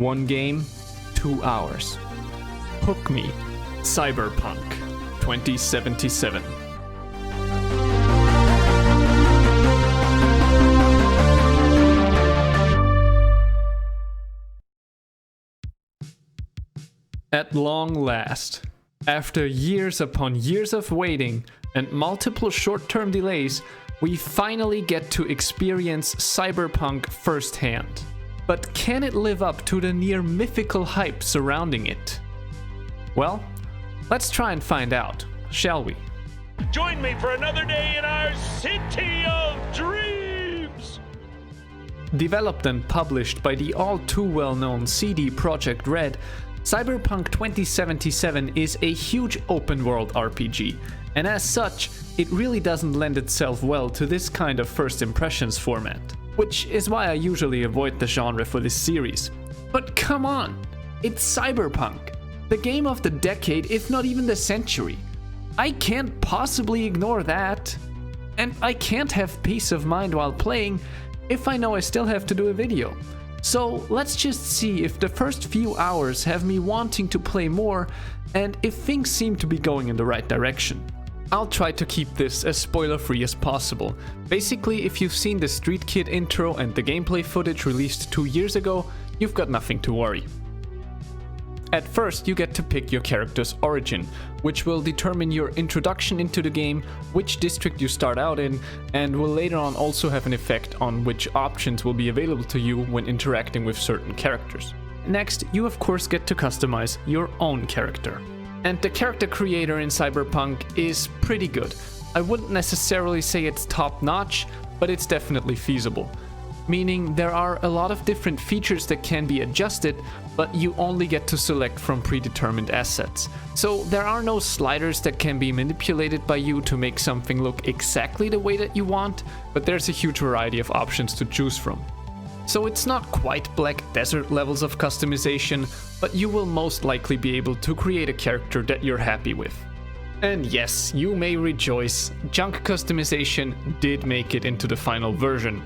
One game, 2 hours. Hook me. Cyberpunk 2077. At long last, after years upon years of waiting and multiple short-term delays, we finally get to experience Cyberpunk firsthand. But can it live up to the near mythical hype surrounding it? Well, let's try and find out, shall we? Join me for another day in our city of dreams! Developed and published by the all too well-known CD PROJEKT RED, Cyberpunk 2077 is a huge open-world RPG, and as such, it really doesn't lend itself well to this kind of first impressions format, which is why I usually avoid the genre for this series. But come on, it's Cyberpunk, the game of the decade if not even the century. I can't possibly ignore that. And I can't have peace of mind while playing if I know I still have to do a video. So let's just see if the first few hours have me wanting to play more and if things seem to be going in the right direction. I'll try to keep this as spoiler-free as possible. Basically, if you've seen the Street Kid intro and the gameplay footage released 2 years ago, you've got nothing to worry. At first, you get to pick your character's origin, which will determine your introduction into the game, which district you start out in, and will later on also have an effect on which options will be available to you when interacting with certain characters. Next, you of course get to customize your own character. And the character creator in Cyberpunk is pretty good. I wouldn't necessarily say it's top-notch, but it's definitely feasible. Meaning there are a lot of different features that can be adjusted, but you only get to select from predetermined assets. So there are no sliders that can be manipulated by you to make something look exactly the way that you want, but there's a huge variety of options to choose from. So it's not quite Black Desert levels of customization, but you will most likely be able to create a character that you're happy with. And yes, you may rejoice, junk customization did make it into the final version.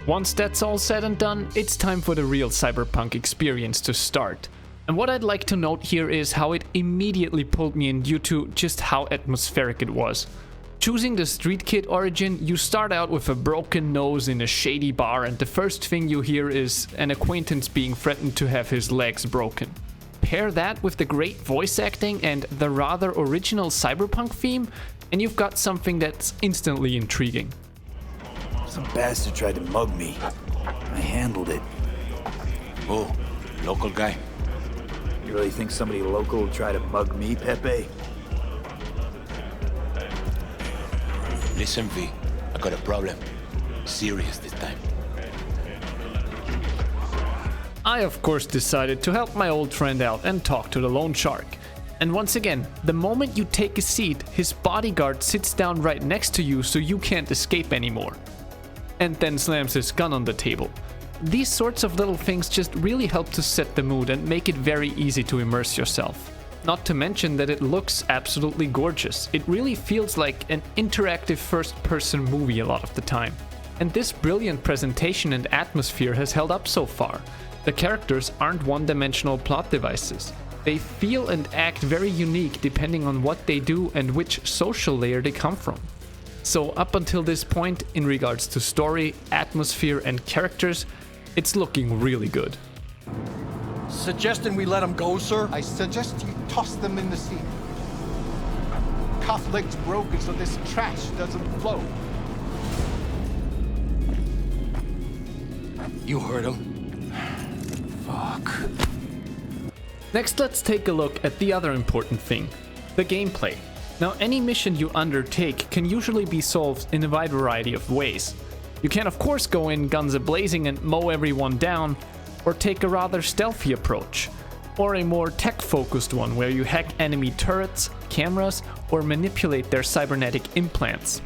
Once that's all said and done, it's time for the real Cyberpunk experience to start. And what I'd like to note here is how it immediately pulled me in due to just how atmospheric it was. Choosing the Street Kid origin, you start out with a broken nose in a shady bar, and the first thing you hear is an acquaintance being threatened to have his legs broken. Pair that with the great voice acting and the rather original Cyberpunk theme, and you've got something that's instantly intriguing. Some bastard tried to mug me. I handled it. Oh, local guy. You really think somebody local will try to mug me, Pepe? Listen, V, I got a problem. Serious this time. I of course decided to help my old friend out and talk to the loan shark. And once again, the moment you take a seat, his bodyguard sits down right next to you so you can't escape anymore. And then slams his gun on the table. These sorts of little things just really help to set the mood and make it very easy to immerse yourself. Not to mention that it looks absolutely gorgeous. It really feels like an interactive first-person movie a lot of the time. And this brilliant presentation and atmosphere has held up so far. The characters aren't one-dimensional plot devices. They feel and act very unique depending on what they do and which social layer they come from. So up until this point, in regards to story, atmosphere and characters, it's looking really good. Suggesting we let him go, sir? I suggest you toss them in the sea. Cuff legs broken so this trash doesn't flow. You heard him. Fuck. Next, let's take a look at the other important thing, the gameplay. Now, any mission you undertake can usually be solved in a wide variety of ways. You can of course go in guns a-blazing and mow everyone down, or take a rather stealthy approach, or a more tech-focused one where you hack enemy turrets, cameras, or manipulate their cybernetic implants.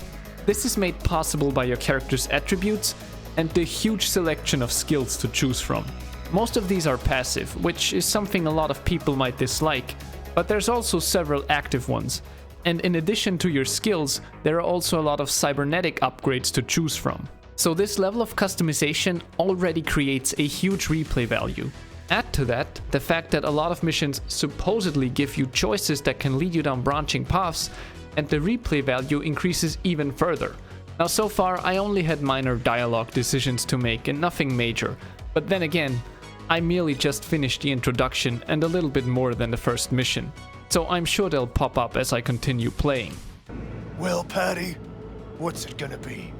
This is made possible by your character's attributes and the huge selection of skills to choose from. Most of these are passive, which is something a lot of people might dislike, but there's also several active ones. And in addition to your skills, there are also a lot of cybernetic upgrades to choose from. So this level of customization already creates a huge replay value. Add to that the fact that a lot of missions supposedly give you choices that can lead you down branching paths, and the replay value increases even further. Now so far I only had minor dialogue decisions to make and nothing major, but then again, I merely just finished the introduction and a little bit more than the first mission, so I'm sure they'll pop up as I continue playing. Well, Patty, what's it gonna be?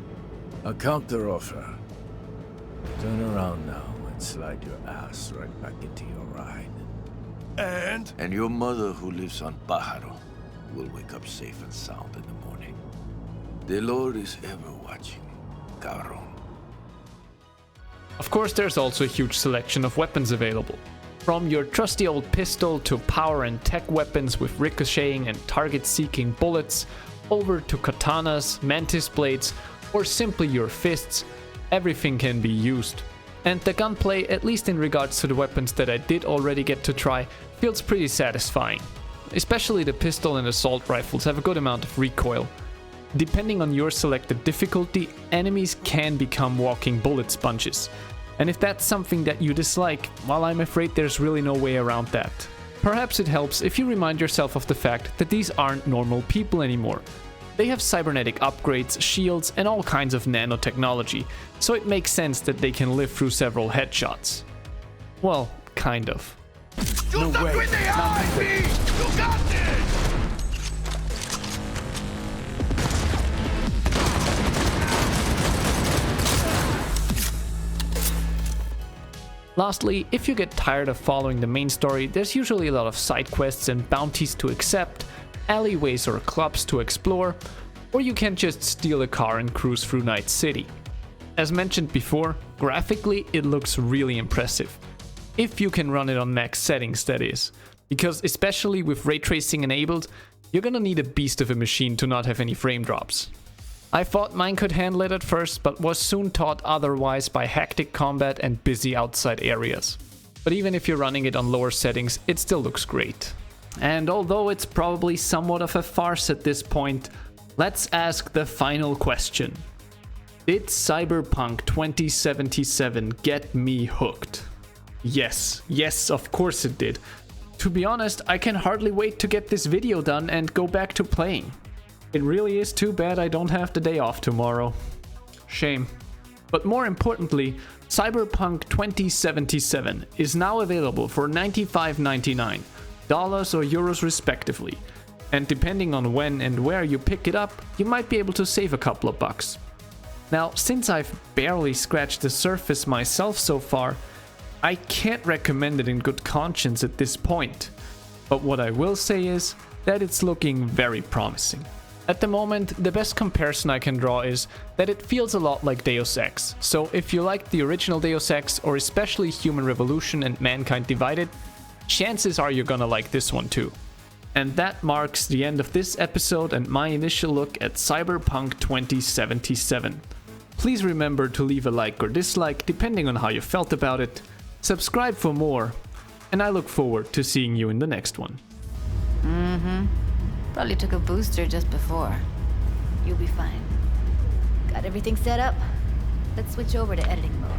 A counter offer. Turn around now and slide your ass right back into your ride. And your mother, who lives on Pájaro, will wake up safe and sound in the morning. The Lord is ever watching, cabrón. Of course, there's also a huge selection of weapons available. From your trusty old pistol to power and tech weapons with ricocheting and target-seeking bullets, over to katanas, mantis blades, or simply your fists, everything can be used. And the gunplay, at least in regards to the weapons that I did already get to try, feels pretty satisfying. Especially the pistol and assault rifles have a good amount of recoil. Depending on your selected difficulty, enemies can become walking bullet sponges. And if that's something that you dislike, well, I'm afraid there's really no way around that. Perhaps it helps if you remind yourself of the fact that these aren't normal people anymore. They have cybernetic upgrades, shields, and all kinds of nanotechnology, so it makes sense that they can live through several headshots. Well, kind of. no way. Not me. You got this. Lastly, if you get tired of following the main story, there's usually a lot of side quests and bounties to accept, alleyways or clubs to explore, or you can just steal a car and cruise through Night City. As mentioned before, graphically it looks really impressive. If you can run it on max settings, that is. Because especially with ray tracing enabled, you're gonna need a beast of a machine to not have any frame drops. I thought mine could handle it at first, but was soon taught otherwise by hectic combat and busy outside areas. But even if you're running it on lower settings, it still looks great. And although it's probably somewhat of a farce at this point, let's ask the final question. Did Cyberpunk 2077 get me hooked? Yes, of course it did. To be honest, I can hardly wait to get this video done and go back to playing. It really is too bad I don't have the day off tomorrow. Shame. But more importantly, Cyberpunk 2077 is now available for $95.99, dollars or euros respectively. And depending on when and where you pick it up, you might be able to save a couple of bucks. Now, since I've barely scratched the surface myself so far, I can't recommend it in good conscience at this point. But what I will say is that it's looking very promising. At the moment, the best comparison I can draw is that it feels a lot like Deus Ex, so if you liked the original Deus Ex or especially Human Revolution and Mankind Divided, chances are you're gonna like this one too. And that marks the end of this episode and my initial look at Cyberpunk 2077. Please remember to leave a like or dislike depending on how you felt about it, subscribe for more, and I look forward to seeing you in the next one. Probably took a booster just before. You'll be fine. Got everything set up? Let's switch over to editing mode.